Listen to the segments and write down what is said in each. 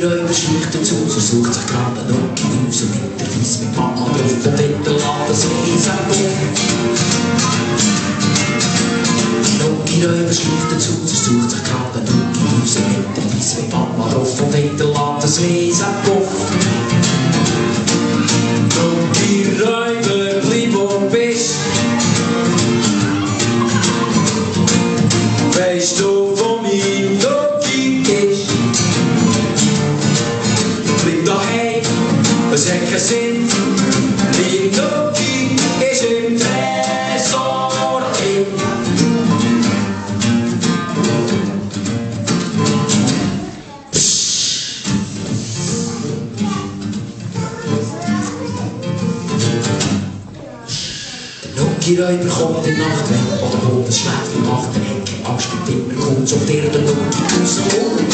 Nuggi-Röiber schleicht dazu, so sucht sich gerade ein Nuggi raus und mit der Weiss mit Mama drauf und hinterlässt das Riesenbuch. Nuggi-Röiber schleicht dazu, so sucht sich gerade ein Nuggi raus und mit der Weiss mit Mama drauf und hinterlässt das Riesenbuch. Nuggi-Röiber, bleib wo du bist. Weisst du, wo mein Nuggi ist? Bleib daheim, es hat keinen Sinn. Mein Nuggi ist im Tresor drin. Der Nuggi-Röiber kommt in die Nacht weg oder holt ein Schläfchen macht er Ecke. Angst und immer kommt zum dir den Nuggi rausholen.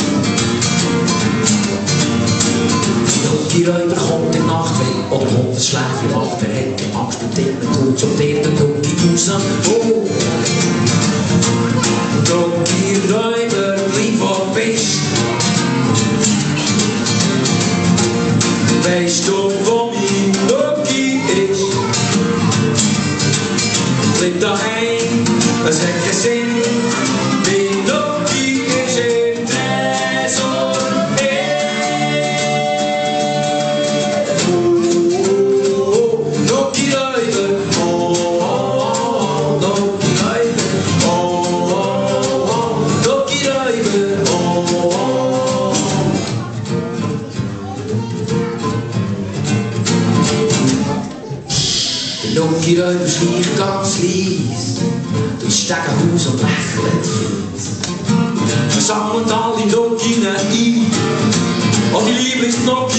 Nuggi-Röiber kommt in die Nacht weg oder holt ein Schläfchen macht er Ecke. Angst und immer kommt zum dir den Nuggi rausholen. Nuggi-Röiber, bleib wo du bist. Weisst du, wo mein Nuggi ist? Bleib daheim, es hat keinen Sinn. Mein Nuggi ist im Tresor. Nuggi-Röiber, Nuggi-Röiber, Nuggi-Röiber, Der Nuggi-Röiber schleicht ganz leis durchs Stegenhaus und lächelt fies. Versammelt alle Nugginnen ein, an die Lieblingsnuggi